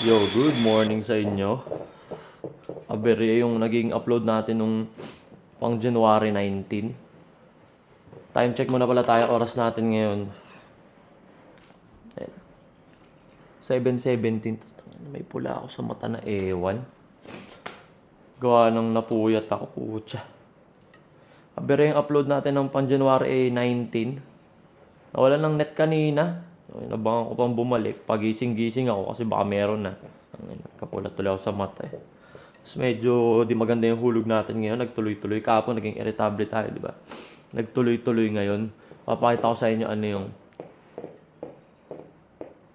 Yo, good morning sa inyo. Abere yung naging upload natin nung pang January 19. Time check muna pala tayo, oras natin ngayon. 7:17. May pula ako sa mata na ewan. Gawa nang napuyat ako, putya. Abere yung upload natin ng pang January 19. Nawalan ng net kanina. Nabangan ko pang bumalik. Pagising-gising ako kasi baka meron na. Kapulat tuloy ako sa mata eh. Tapos medyo di maganda yung hulog natin ngayon. Nagtuloy-tuloy. Kahapon naging irritable tayo, di ba? Nagtuloy-tuloy ngayon. Papakita ko sa inyo ano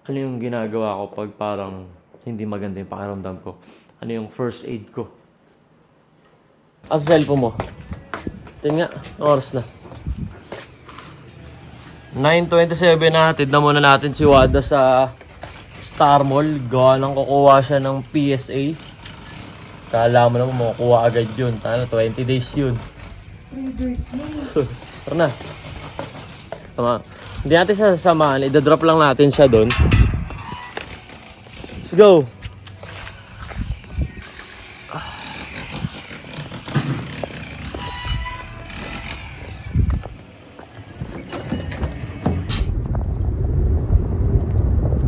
yung ginagawa ko pag parang hindi maganda yung pakiramdam ko. Ano yung first aid ko. Asa cellphone mo? Tingnan nga, oras na. 9:27 na, tignan muna natin si Wada sa Star Mall. Gawa nang kukuha siya ng PSA. Kala mo naman makukuha agad yun. 20 days yun. Tara na. Tama. Hindi natin siya sasamahan. Idadrop lang natin siya doon. Let's go.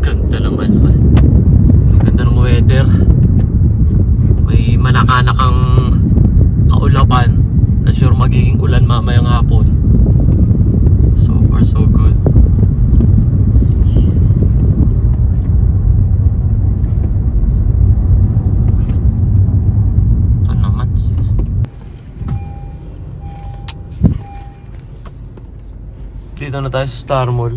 Ganda ng weather. May manakanakang kaulapan na sure magiging ulan mamayang hapon. So far so good. Ito naman siya. Dito na tayo sa Star Mall.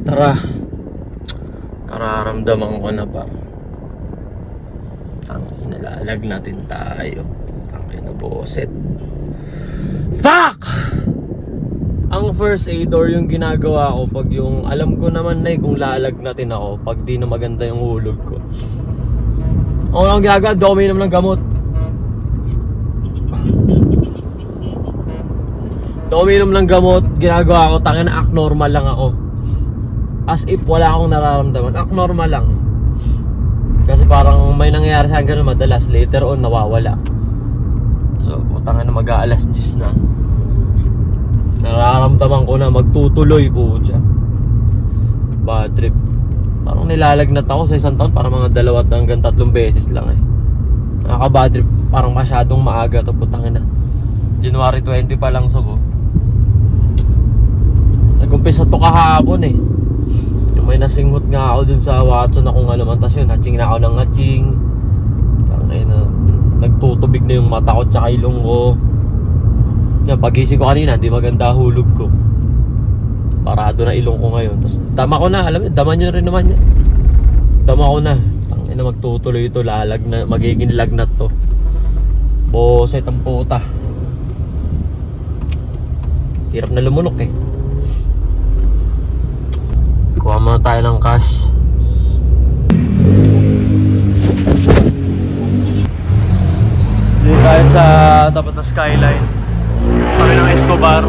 Tara. Nararamdaman ko na ba? Tangin, nalalag natin tayo. Tangin na boset. Fuck! Ang first aid or yung ginagawa ko pag yung alam ko naman na kung lalag natin ako pag di na maganda yung hulog ko. Ako lang ginagawa, di ako uminom ng gamot. Di ako uminom ng gamot, ginagawa ko, tangin na act normal lang ako. As if wala akong nararamdaman. Normal lang. Kasi parang may nangyayari sa akin ganun madalas. Later on, nawawala. So, putang na mag-aalas 10 na. Nararamdaman ko na magtutuloy po siya. Bad trip. Parang nilalagnat ako sa isang taon. Parang mga 2 hanggang 3 beses lang eh. Nakaka-bad trip. Parang masyadong maaga to, putang na. January 20 pa lang sabo. Nag-umpisa to kahapon eh. May nasinghot nga ako dun sa Watson na kung ano man. Tapos yun, hatching na ako ng hatching. Nagtutubig na yung mata ko tsaka ilong ko. Yan, pagising ko kanina, hindi maganda hulog ko. Parado na ilong ko ngayon. Tapos dama ko na, alam mo, dama nyo rin naman yan. Dama ko na. Tangin na magtutuloy ito, lalag na, magiging lagnat to. Boset ang puta. Hirap na lumunok eh. Kuha muna tayo ng cash. Dito tayo sa tapat na skyline. Kami ng Escobar.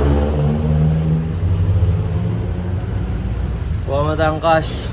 Kuha muna tayo ng cash.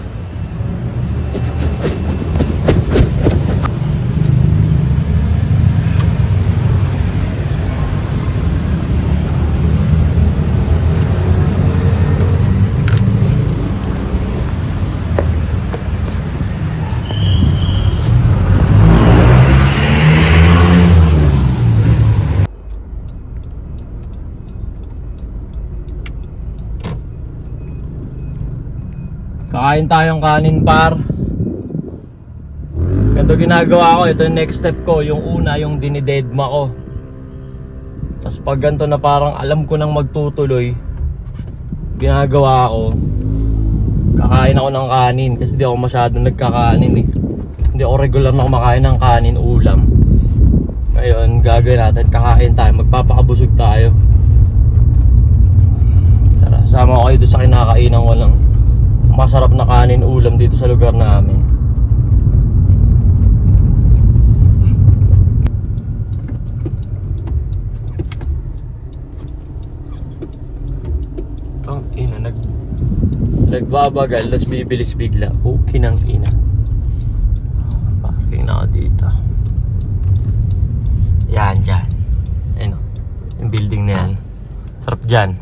Kakain tayong kanin par. Ganito ginagawa ko. Ito yung next step ko. Yung una, yung dinidedma ko. Tapos pag ganito na parang alam ko nang magtutuloy, ginagawa ko, kakain ako ng kanin. Kasi di ako masyadong nagkakanin eh. Hindi ako regular na kumakain ng kanin, ulam. Ngayon, gagawin natin. Kakain tayo. Magpapakabusog tayo. Tara, sama ko kayo doon sa kinakainan ko lang. Masarap na kanin ulam dito sa lugar namin. Nagbabagal, tapos bibilis bigla. Okay nang ina. Parking na ako dito. Yan, dyan. Ayun o. Yung building na yan. Sarap dyan.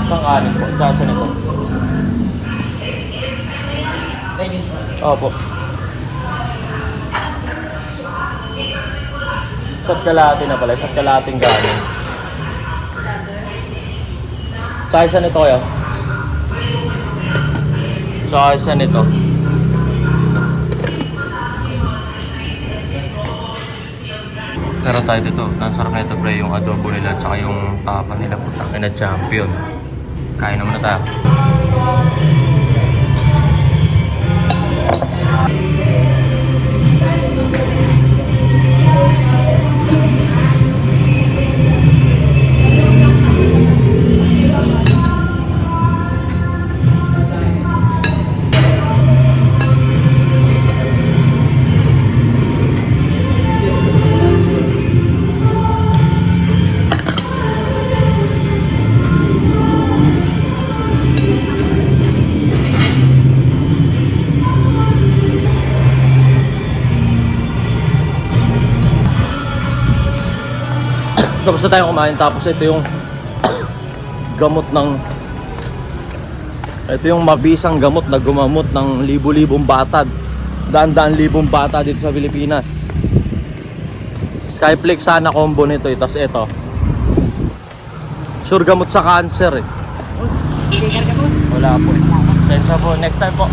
Isang kanin po. Tsaka saan ito? Opo. Isa't kalahati na pala. Isa't kalahating ganin. Tsaka isa nito kayo? Tsaka isa nito. Pero tayo dito. Ang sarap na ito pre. Yung adobo nila tsaka yung tapa nila. Putang ina champion. Kain naman na tayo. Tapos na tayo kumain, tapos ito yung gamot ng mabisang gamot na gumamot ng libu-libong bata, daan-daan libong bata dito sa Pilipinas. Skyflex sana combo nito, tapos ito sure gamot sa cancer eh. Wala po eh. Tensya po, next time po.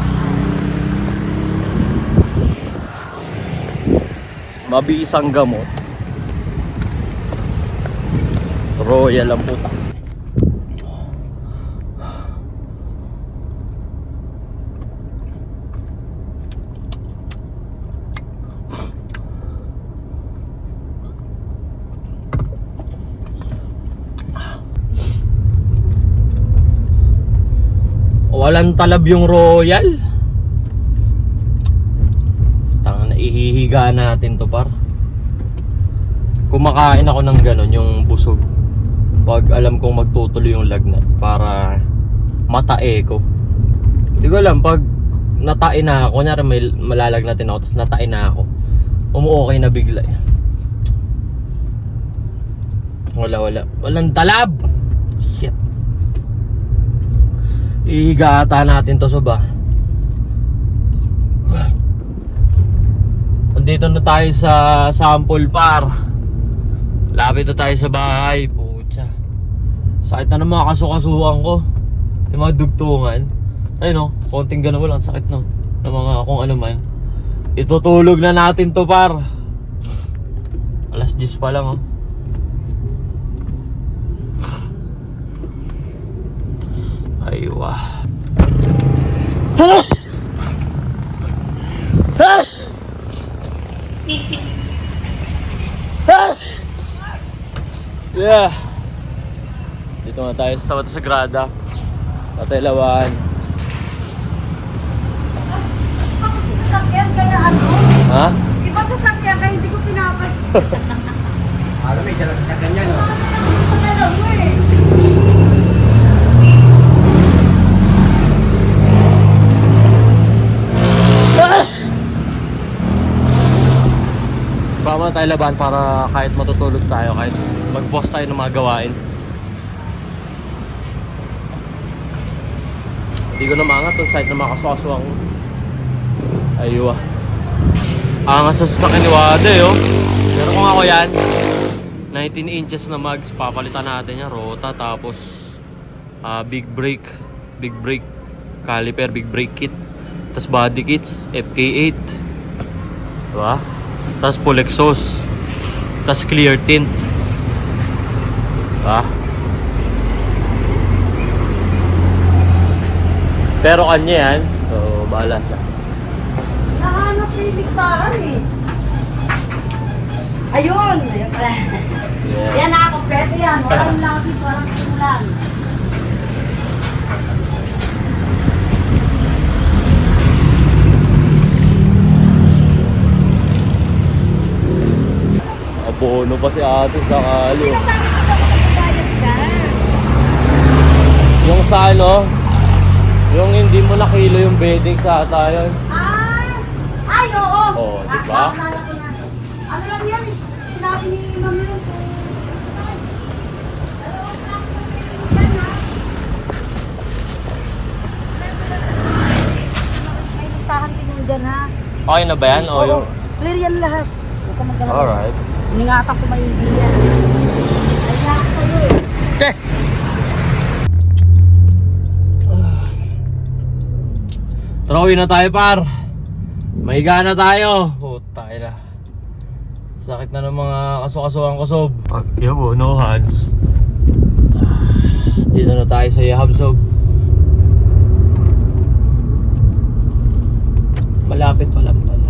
Mabisang gamot Royal ang puta. Walang talab yung Royal. Tanga na, ihihiga natin to par. Kumakain ako ng ganon, yung busog. Pag alam kong magtutuloy yung lagnat para matae ko. Hindi ko alam, pag natae na ako, kunyari may malalagnatin ako, tapos natae na ako, umuokay na bigla eh. Walang talab. Shit. Ihiga ata natin to suba. Andito na tayo sa sample par. Lapit na tayo sa bahay. Sakit na ng mga kasukasuhan ko. Yung mga dugtungan. Ayun no, konting gano'n lang sakit no. Ng mga kung ano man. Itutulog na natin to par. Alas 10 pa lang oh. Aywa. Yeah. Dito na tayo sa Tabat Sagrada. Tatay Lawan. Iba kasi sasakyan kaya ano? Ha? Iba sasakyan kaya hindi ko pinapag... Alam mo, isa lang sasakyan niya, no? Sa dalaw mo eh. Baka tayo laban para kahit matutulog tayo, kahit mag-post tayo ng mga gawain. Hindi ko na maangat yung site na makaswaswang. Aywa. Angas sa sasakyan ni Wade oh. Pero kung ako yan, 19 inches na mags, papalitan natin yan. Rota, tapos big brake caliper, big brake kit, tapos body kits, FK8, diba? Tapos full exhaust, tapos clear tint, diba? Pero kanya yan, so bahala siya. Nahanap ko yung listahan eh. Ayun! Ayun pala. Yeah. Yan na, kompleto yan. Walang lapis, walang kulang. Pupuno pa si ate sa kali. Sabi ko sa mga kabayan ka. Yung sa ano, yung hindi mo na kilo yung bedding sa ata yun. Ay, oo. Oo, diba? Naalala ko na. Ano lang yan? Sinabi ni Ma'am yun. May listahan din yun dyan, ha? Okay na ba yan? O Oo, yung... clear yan lahat. Huwag ka magdala. Alright. Iningatan ko maigi yan. Ay, ako sa'yo eh. Che! Trawin na tayo par. Mahiga na tayo. Puta ina. Sakit na ng mga kaso-kasuang kusob. Pag yabo, no hands. Dito na tayo sa Yahabsob. Malapit pa lang pala.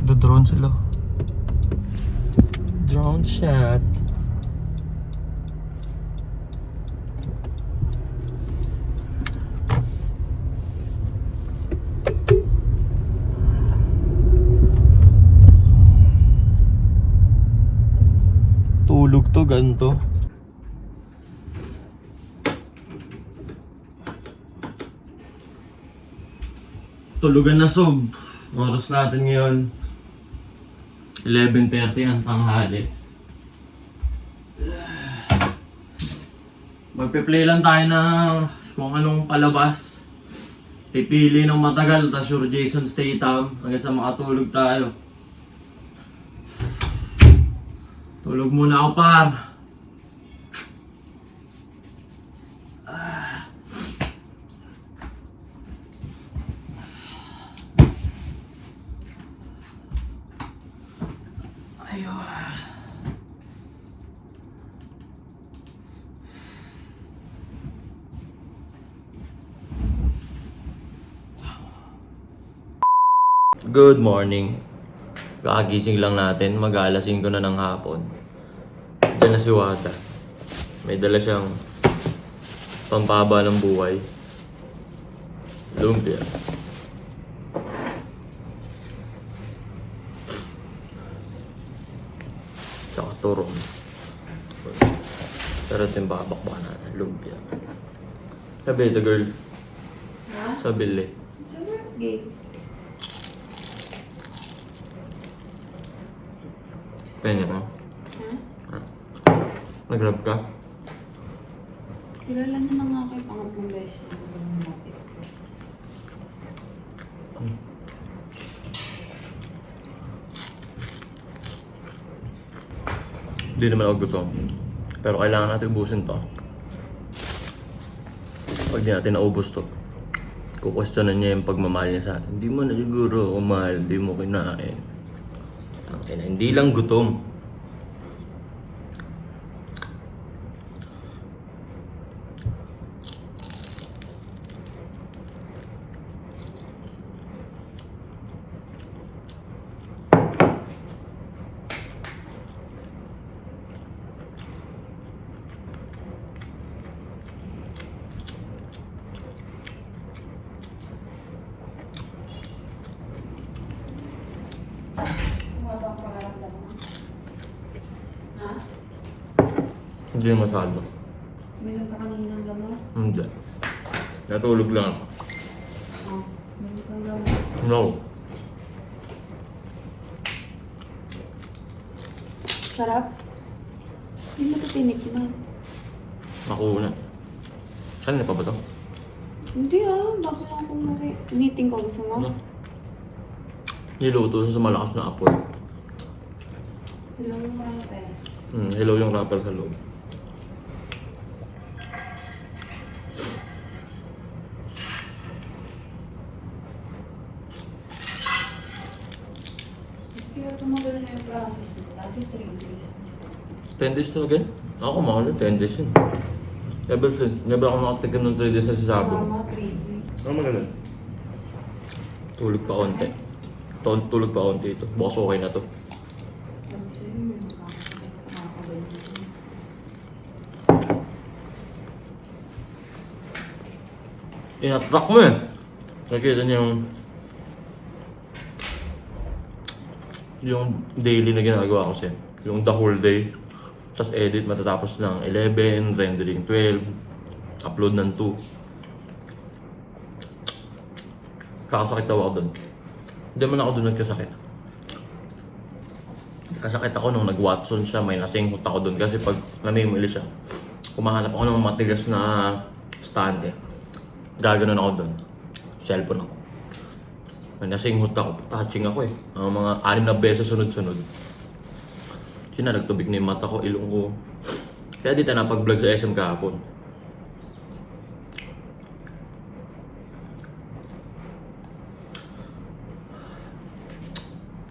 Do-drone sila. Drone shot. Tulog to, ganito. Tulugan na sob. Oras natin ngayon 11:30 ang tanghali. Magpe-play lang tayo ng kung anong palabas. Pipili ng matagal, tas sure Jason Statham hanggang sa makatulog tayo. Tulog muna ako par. Good morning. Kakagising lang natin, mag-aalas 5 na ng hapon. Diyan na si Wata. May dala siyang pampaba ng buhay. Lumpia. Tsaka turong. Pero ito yung babakbaka natin, lumpia. Sabi ito girl. Ha? Sabili. Game. Penya mo? Nag-grab ka? Kilala niyo na nga kayo pangatlong beses. Hindi naman ako gutom. Pero kailangan natin ubusin to. Pag di natin naubos to, kukwestiyonan niya yung pagmamahal niya sa atin. Hindi mo na siguro ako mahal, hindi mo kinain. Hindi lang gutom. Hindi masyado. Meron ka kaninang gamot? Hindi. Natulog lang ako. Oh, meron kang gamot. No. Sarap? Hindi mo ito tinikman. Makuha. Saan na pa ba to? Hindi bakit lang kung meeting ko gusto mo? Ano? Niluto siya sa malakas na apoy. Hello, marami. Hello yung wrapper sa loob. Kaya tumagal na yung process mo. Dati 3 days. 10 days to again? Ako mahal yun, 10 days yun. Never ako nakatikim ng 3 days na sasabi mo. Mama, 3 days. Ano magaling? Tulog pa konti. Tulog pa konti ito. Bukas okay na to. Sabi sa'yo, may makakabay na. Inatrack mo eh. Nakita niyo yung daily na ginagawa ko siya. Yung the whole day. Tapos edit matatapos ng 11, rendering 12, upload ng 2. Kakasakit daw ako doon. Hindi man ako doon nagkasakit. Kasakit ako nung nag-Watson siya, may nasinghot ako doon kasi pag namimili siya, kumahanap ako ng matigas na stante. Gaganon ako doon. Cellphone ako. May nasinghot ako, touching ako eh. Ang mga 6 na beses sunod-sunod. Nagtubig na yung mata ko, ilong ko. Kaya di tayo napag-vlog sa SM kahapon.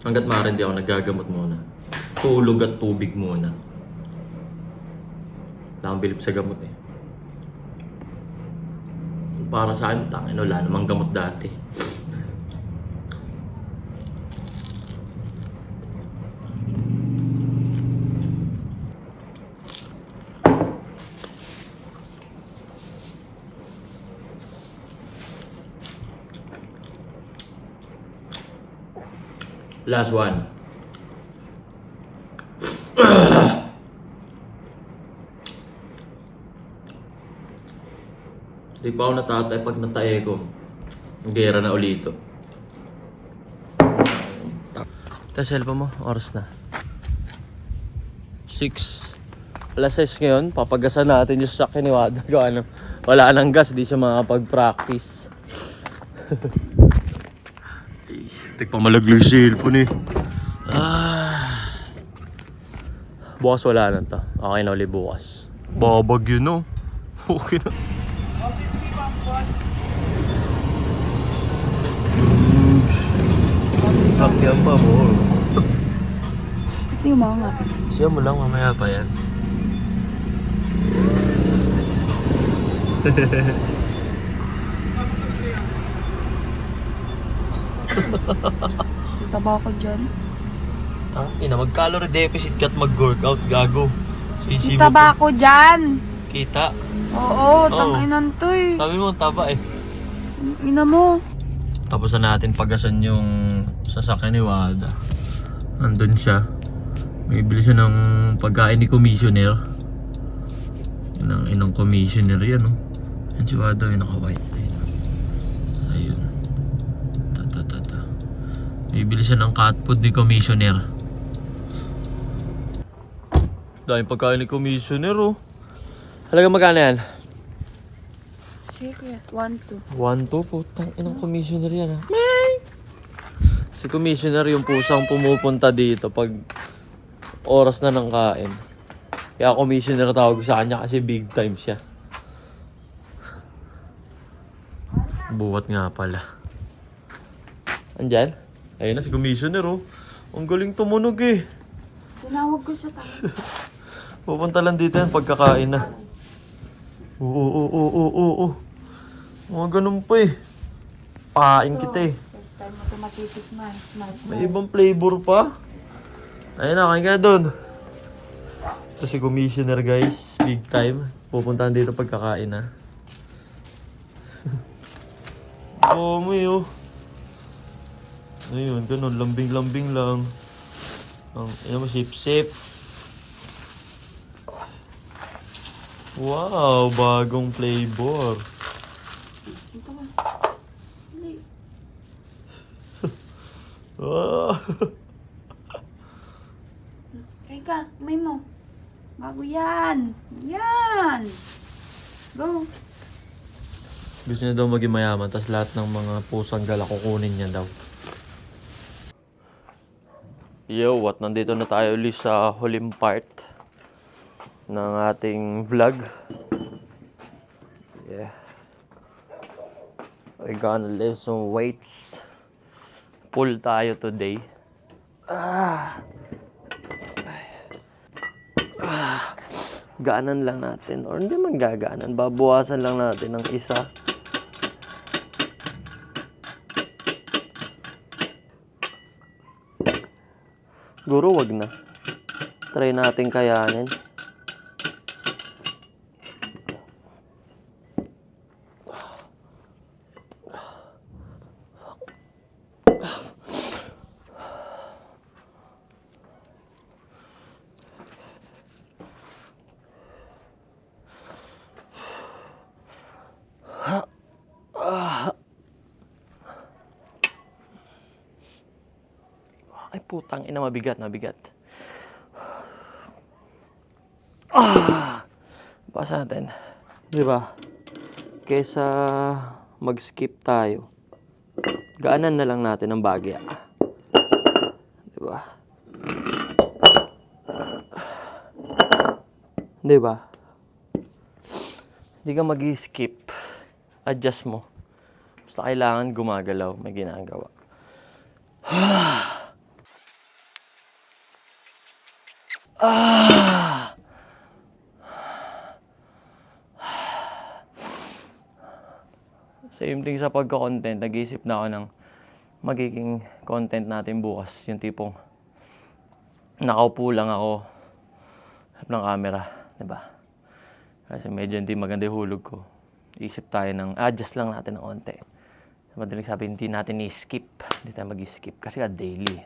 Hanggat maaari di ako nagagamot muna. Tulog at tubig muna. Wala akong bilib sa gamot eh. Para sa akin, tangin, wala namang gamot dati. Last one. Di pa ako natatay pag natae ko. Gera na ulito. Tapos cellphone mo, oras na. 6. Alas 6 ngayon, papagasan natin yung sasakyan ni Wada. Ano, wala nang gas, di siya makapag-practice. Tik pa malaglag yung cellphone eh. Bukas wala na to. Okay na ulit bukas. Babag yun no. Okay na. Sakyan pa mo. Ito yung mga. Siya mo lang, mamaya pa yan. Taba ko dyan. Ina, mag-calorie deficit ka at mag-workout, gago. Sisi mo. Taba ko dyan. Kita. Oo, tanginan to eh. Sabi mo, taba eh. Ina mo. Tapos na natin pagasan yung sasakyan ni Wada. Andun siya. May bili siya ng pagkain ni commissioner. Inang commissioner yan, no? Yan si Wada, yung naka-white. Ayun. May bili siya ng cat food ni commissioner. Dahil pagkain ni commissioner, oh. Halaga magkano yan? Secret. 1, 2. 1-2, putang inang commissioner yan ha. Si commissioner yung pusang pumupunta dito pag oras na ng kain. Kaya commissioner tawag sa kanya kasi big time siya. Buwat nga pala. Andyan? Ayun na si commissioner oh. Ang galing tumunog eh. Tinawag ko siya tayo. Pupunta lang dito yan pagkakain na. Oo. Mga ganun pa eh. Paing kita eh. First time mo ito matitikman. May ibang flavor pa. Ayun na, kain ka doon. Ito si commissioner guys. Big time. Pupuntahan dito pagkakain na. Oo mo yun. Ayun, ganun. Lambing-lambing lang. Ayun mo, sip-sip. Wow, bagong flavor. Ito ka. Dali. Wow. Teka, may mo. Bago yan. Yan. Go. Gusto niya daw maging mayaman, tapos lahat ng mga pusang gala kukunin niya daw. Yo, what? Nandito na tayo ulit sa huling part ng ating vlog. Yeah. We're gonna lift some weights. Pull tayo today. Gaanan lang natin. Or hindi man gagaanan. Babawasan lang natin ng isa. Siguro wag na. Try natin kayanin. Ay, putang ina, mabigat. Basa natin. Di ba? Kesa mag-skip tayo, gaanan na lang natin ang bagya. Di ba? Di ba? Hindi ka mag-skip. Adjust mo. Basta kailangan gumagalaw, may ginagawa. Same thing sa pagka-content. Nag-iisip na ako ng magiging content natin bukas. Yung tipong nakaupo lang ako harap ng camera. Diba? Kasi medyo hindi maganda yung hulog ko. Isip tayo ng adjust lang natin ng konti. Madaling sabi, hindi natin i-skip. Hindi tayo mag-skip kasi daily.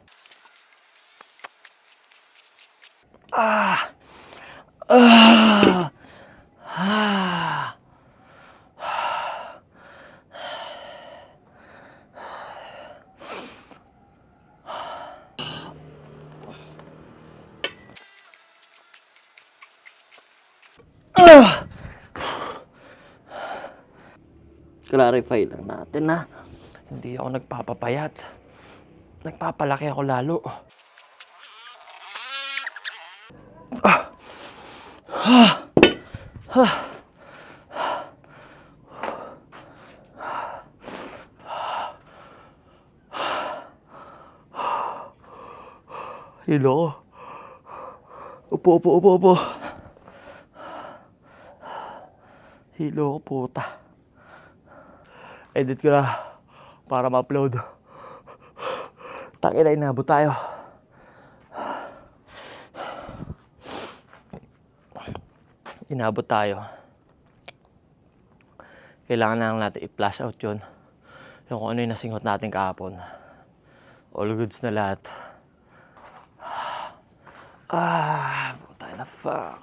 Clarify lang natin na hindi ako nagpapapayat. Nagpapalaki ako lalo. Hilo. Upo. Hilo ko, puta. Edit ko na para ma-upload. Tangina, inabot tayo. Inabot tayo. Kailangan na lang natin i-flash out yun. Yung kung ano yung nasinghot natin kahapon. All goods na lahat. Puta na, fuck.